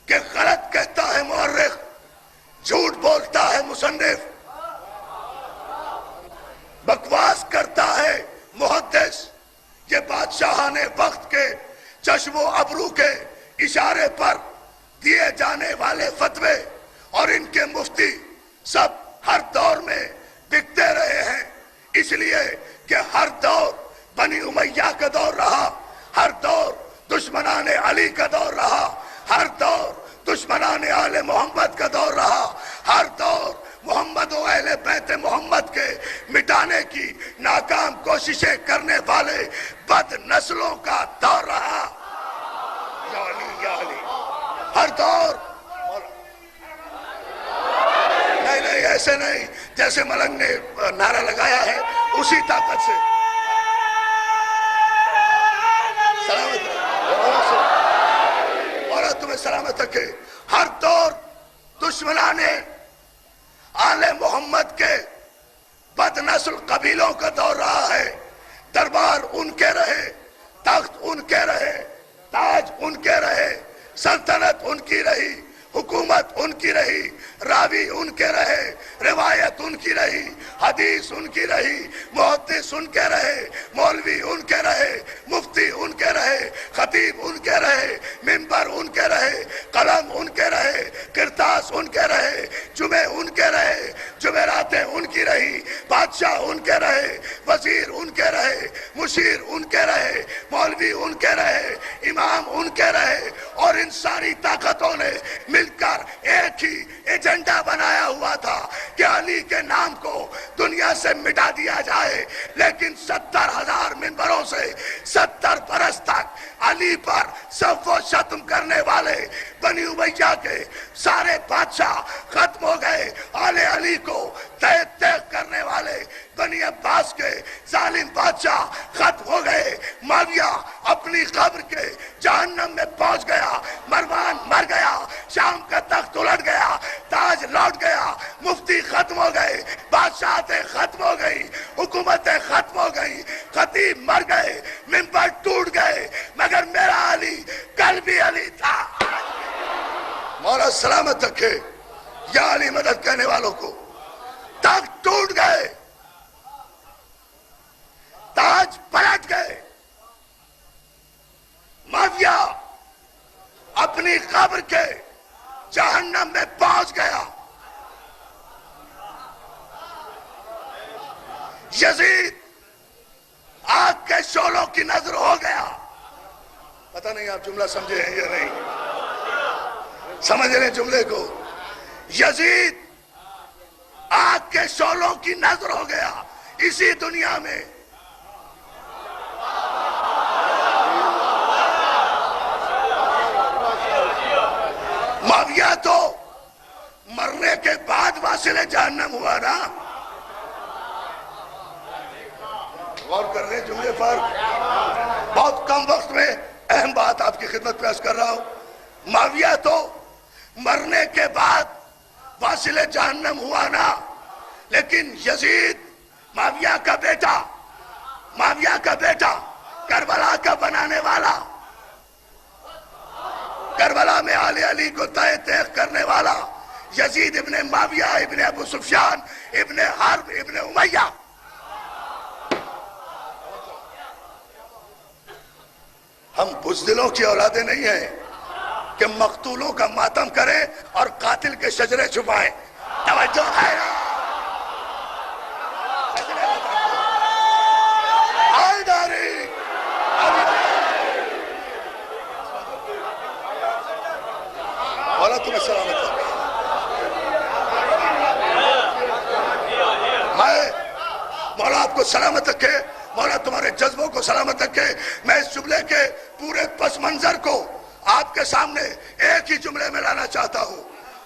کہ غلط کہتا ہے مورخ، جھوٹ بولتا ہے مصنف، بکواس کرتا ہے محدث، یہ بادشاہان وقت کے چشم و ابرو کے اشارے پر دیے جانے والے فتوے اور ان کے مفتی سب ہر دور میں بکتے رہے ہیں، اس لیے کہ ہر دور بنی امیہ کا دور رہا، ہر دور دشمنان علی کا دور رہا، ہر دور دشمنان آل محمد کا دور رہا، ہر دور محمد و اہل بیت محمد کے مٹانے کی ناکام کوششیں کرنے والے بد نسلوں کا دور رہا۔ یا علی یا علی، ہر دور۔ نہیں ایسے نہیں، جیسے ملنگ نے نعرہ لگایا ہے اسی طاقت سے۔ سلامت اور تمہیں سلامت رکھے۔ ہر دور دشمنان آل محمد کے بد نسل قبیلوں کا دور رہا ہے، دربار ان کے رہے، تخت ان کے رہے، تاج ان کے رہے، سلطنت ان کی رہی، حکومت ان کی رہی، راوی ان کے رہے، روایت ان کی رہی، حدیث ان کی رہی، محدث ان کے رہے، مولوی ان کے رہے، مفتی ان کے رہے، خطیب ان کے رہے، منبر ان کے رہے، قلم ان کے رہے، کرتاس ان کے رہے، جمعے ان کے رہے، جمعراتیں ان کی رہی، بادشاہ ان کے رہے، وزیر ان کے رہے، مشیر ان کے رہے، مولوی ان کے رہے، امام ان کے رہے، اور ان ساری طاقتوں نے مل کر ایک ہی ایجنڈا بنایا ہوا تھا کہ علی کے نام کو دنیا سے مٹا دیا جائے، لیکن 70,000 منبروں سے 70 برس تک علی پر صف و شتم کرنے والے بنی امیہ کے سارے بادشاہ ختم ہو گئے، آل علی کو تیغ کرنے والے بنی عباس کے ظالم بادشاہ ختم ہو گئے، معاویہ اپنی قبر کے جہنم میں پہنچ گیا، مروان مر گیا، شام کا تخت الٹ گیا، تاج لوٹ گیا، مفتی ختم ہو گئے، بادشاہتیں ختم ہو گئی، حکومتیں ختم ہو گئی، خطیب مر گئے، منبر ٹوٹ گئے، مگر میرا علی کل بھی علی تھا۔ مولا سلامت رکھے۔ یا علی مدد کہنے والوں کو، تخت ٹوٹ گئے، تاج پلٹ گئے، معاویہ اپنی قبر کے جہنم میں پہنچ گیا، یزید آگ کے شعلوں کی نظر ہو گیا۔ پتہ نہیں آپ جملہ سمجھے ہیں یا نہیں، سمجھ لیں جملے کو۔ یزید آگ کے شعلوں کی نظر ہو گیا اسی دنیا میں۔ معاویہ تو مرنے کے بعد واصل جہنم ہوا نا۔ غور کر رہے جملے پر، بہت کم وقت میں اہم بات آپ کی خدمت پیش کر رہا ہوں۔ معاویہ تو مرنے کے بعد واصل جہنم ہوا نا، لیکن یزید معاویہ کا بیٹا کربلا کا بنانے والا، کربلا میں آل علی کو تیغ کرنے والا یزید ابن معاویہ ابن ابو سفیان ابن حرب ابن امیہ، ہم بزدلوں کی اولادیں نہیں ہیں کہ مقتولوں کا ماتم کریں اور قاتل کے شجرے چھپائیں۔ توجہ ہے نا؟ مولا تمہیں سلامت رکھے۔ مولا آپ کو سلامت رکھے، مولا تمہارے جذبوں کو سلامت رکھے۔ میں اس جملے کے پورے پس منظر کو آپ کے سامنے ایک ہی جملے میں لانا چاہتا ہوں۔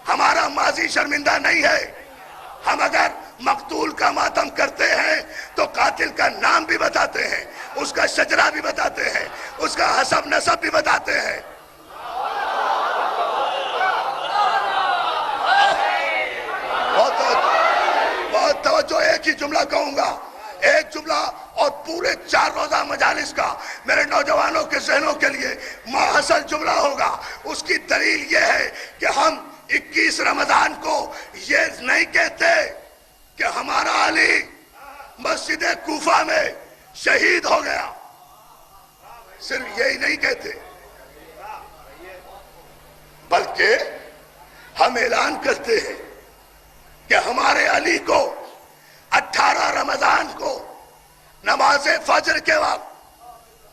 ہمارا ماضی شرمندہ نہیں ہے، ہم اگر مقتول کا ماتم کرتے ہیں تو قاتل کا نام بھی بتاتے ہیں، اس کا شجرہ بھی بتاتے ہیں، اس کا حسب نسب بھی بتاتے ہیں۔ بہت توجہ، ایک ہی جملہ کہوں گا، ایک جملہ، اور پورے 4 روزہ مجالس کا میرے نوجوانوں کے ذہنوں کے لیے ماحصل جملہ ہوگا۔ اس کی دلیل یہ ہے ہم 21 رمضان کو یہ نہیں کہتے کہ ہمارا علی مسجد کوفہ میں شہید ہو گیا، صرف یہی نہیں کہتے، بلکہ ہم اعلان کرتے ہیں کہ ہمارے علی کو 18 رمضان کو نماز فجر کے وقت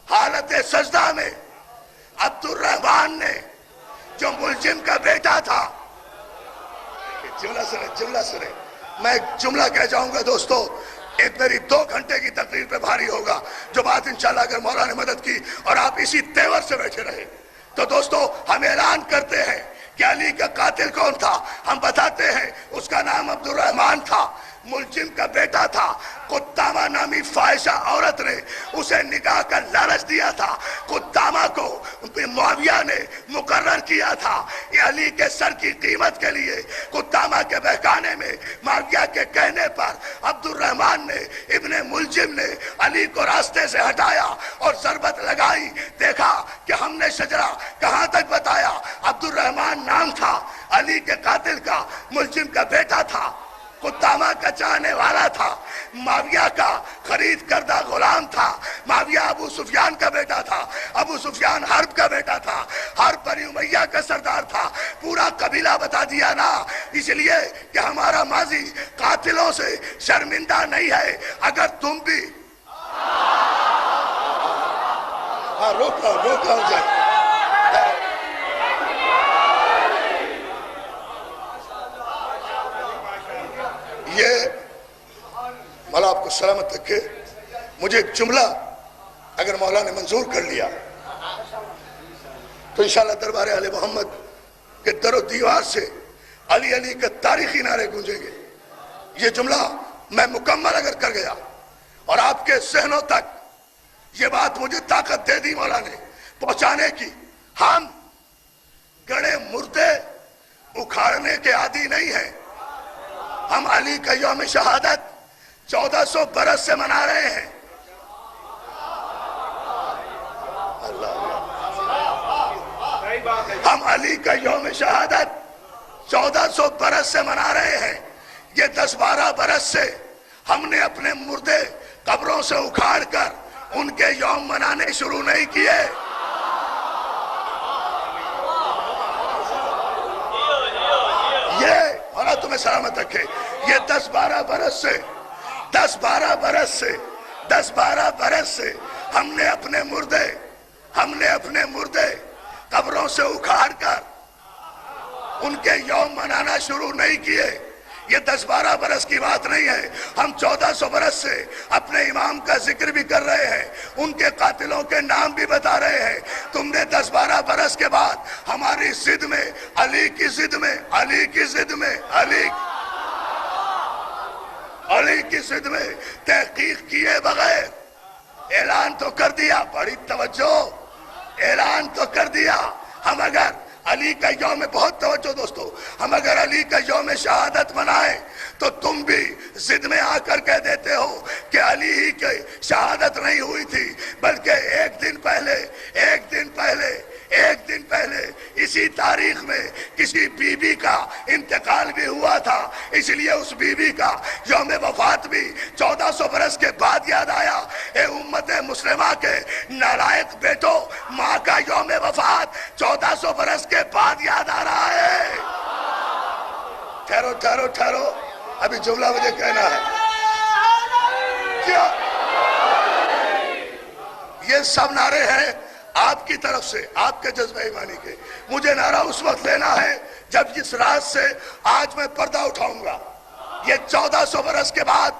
حالت سجدہ میں عبد الرحمن نے، جو ملجم کا بیٹا تھا، جملہ سنے، میں ایک جملہ کہہ جاؤں گا دوستو، ایک میری 2 گھنٹے کی تقریر پہ بھاری ہوگا، جو بات انشاءاللہ اگر مولا نے مدد کی اور آپ اسی تیور سے بیٹھے رہے تو دوستو ہم اعلان کرتے ہیں کہ علی کا قاتل کون تھا، ہم بتاتے ہیں اس کا نام عبد الرحمن تھا، ملجم کا بیٹا تھا، قدامہ نامی فاحشہ عورت نے اسے نکاح کا لالچ دیا تھا، قدامہ کو معاویہ نے مقرر کیا تھا، یہ علی کے سر کی قیمت کے لیے قدامہ کے بہکانے میں معاویہ کے کہنے پر عبد الرحمن نے، ابن ملجم نے علی کو راستے سے ہٹایا اور ضربت لگائی، دیکھا کہ ہم نے شجرہ کہاں تک بتایا، عبد الرحمن نام تھا، علی کے قاتل کا، ملجم کا بیٹا تھا، قدامہ کا چاہنے والا تھا، معاویہ کا خرید کردہ غلام تھا، معاویہ ابو سفیان کا بیٹا تھا، ابو سفیان حرب کا بیٹا تھا، حرب بنی امیہ کا سردار تھا، پورا قبیلہ بتا دیا نا، اس لیے کہ ہمارا ماضی قاتلوں سے شرمندہ نہیں ہے، اگر تم بھی روکا جائے یہ مولا آپ کو سلامت رکھے، مجھے ایک جملہ اگر مولا نے منظور کر لیا تو انشاءاللہ دربار آل محمد کے در و دیوار سے علی علی کا تاریخی نعرے گونجیں گے۔ یہ جملہ میں مکمل اگر کر گیا اور آپ کے ذہنوں تک یہ بات مجھے طاقت دے دی مولا نے پہنچانے کی، ہم گڑے مردے اکھاڑنے کے عادی نہیں ہیں، ہم علی کا یوم شہادت 1400 برس سے منا رہے ہیں، ہم علی کا یوم شہادت 1400 برس سے منا رہے ہیں، یہ 10-12 برس سے ہم نے اپنے مردے قبروں سے اکھاڑ کر ان کے یوم منانے شروع نہیں کیے، یہ اور تمہیں سلامت رکھے، یہ 10-12 برس سے ہم نے اپنے مردے قبروں سے اکھاڑ کر ان کے یوم منانا شروع نہیں کیے، یہ 10-12 برس کی بات نہیں ہے، ہم 1400 برس سے اپنے امام کا ذکر بھی کر رہے ہیں، ان کے قاتلوں کے نام بھی بتا رہے ہیں، تم نے 10-12 برس کے بعد ہماری ضد میں، علی کی ضد میں تحقیق کیے بغیر اعلان تو کر دیا، بڑی توجہ، اعلان تو کر دیا، ہم اگر علی کا یوم، بہت توجہ دوستو، ہم اگر علی کا یوم شہادت منائیں تو تم بھی ضد میں آ کر کہہ دیتے ہو کہ علی ہی کی شہادت نہیں ہوئی تھی، بلکہ ایک دن پہلے اسی تاریخ میں کسی بی بی کا انتقال بھی ہوا تھا، اس لیے اس بی بی کا یوم وفات بھی 1400 برس کے بعد یاد آیا۔ اے امت مسلمہ کے نالائق بیٹو، ماں کا یوم وفات 1400 برس کے بعد یاد آ رہا ہے۔ ٹھہرو، ابھی جملہ مجھے کہنا ہے، کیا یہ سب نعرے ہیں آپ کی طرف سے، آپ کے جذبہ ایمانی کے، مجھے نعرہ اس وقت لینا ہے جب اس رات سے آج میں پردہ اٹھاؤں گا، یہ 1400 برس کے بعد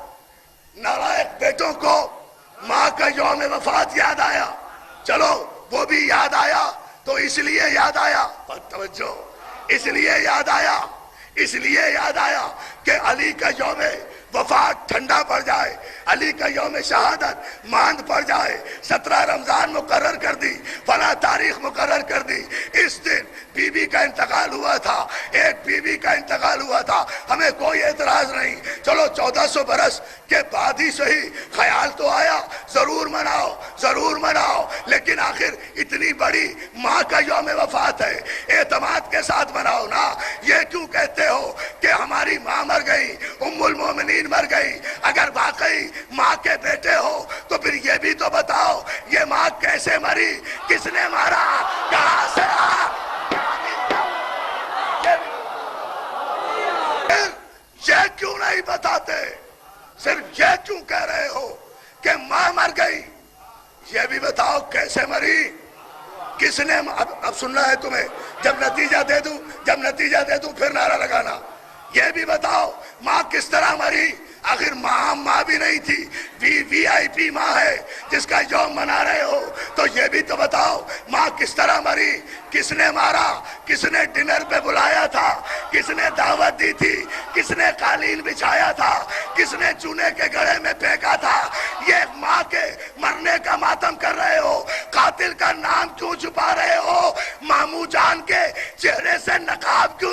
نالائق بیٹوں کو ماں کا یوم وفات یاد آیا، چلو وہ بھی یاد آیا تو اس لیے یاد آیا، توجہ، اس لیے یاد آیا کہ علی کا یوم وفات ٹھنڈا پڑ جائے، علی کا یوم شہادت ماند پڑ جائے، 17 رمضان مقرر کر دی، فلاں تاریخ مقرر کر دی، اس دن بی بی کا انتقال ہوا تھا، ایک بی بی کا انتقال ہوا تھا، ہمیں کوئی اعتراض نہیں، چلو 1400 برس کہ بعد ہی صحیح خیال تو آیا ضرور مناؤ، لیکن آخر اتنی بڑی ماں کا یوم وفات ہے، اعتماد کے ساتھ مناؤ نا۔ یہ کیوں کہتے ہو کہ ہماری ماں مر گئی، ام المومنین مر گئی؟ اگر واقعی ماں کے بیٹے ہو تو پھر یہ بھی تو بتاؤ یہ ماں کیسے مری، کس نے مارا، کہاں سے یہ کیوں نہیں بتاتے؟ صرف یہ کیوں کہہ رہے ہو کہ ماں مر گئی؟ یہ بھی بتاؤ کیسے مری، کس نے؟ اب سننا ہے تمہیں، جب نتیجہ دے دوں پھر نعرہ لگانا۔ یہ بھی بتاؤ ماں کس طرح مری؟ آخر ماں بھی نہیں تھی، وی آئی پی ماں ہے جس کا یوم منا رہے ہو، تو یہ بھی تو بتاؤ ماں کس طرح مری، کس نے مارا، کس نے ڈنر پہ بلایا تھا، کس نے دعوت دی تھی، کس نے قالین بچھایا تھا، کس نے چونے کے گڑھے میں پھینکا تھا؟ یہ ماں کے مرنے کا ماتم کر رہے ہو، قاتل کا نام کیوں چھپا رہے ہو؟ ماموں جان کے چہرے سے نقاب کیوں